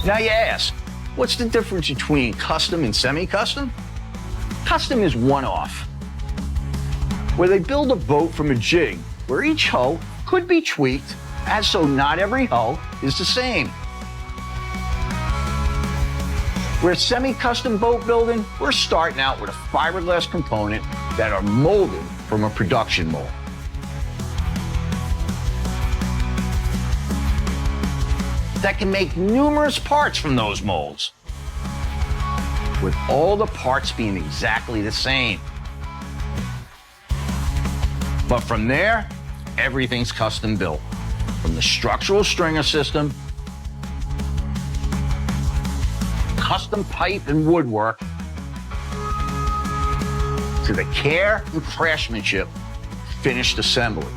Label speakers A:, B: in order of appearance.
A: Now you ask, what's the difference between custom and semi-custom? Custom is one-off, where they build a boat from a jig, where each hull could be tweaked, as so not every hull is the same. Where semi-custom boat building, we're starting out with a fiberglass component that are molded from a production mold. That can make numerous parts from those molds, with all the parts being exactly the same. But from there, everything's custom built, from the structural stringer system, custom pipe and woodwork, to the care and craftsmanship finished assembly.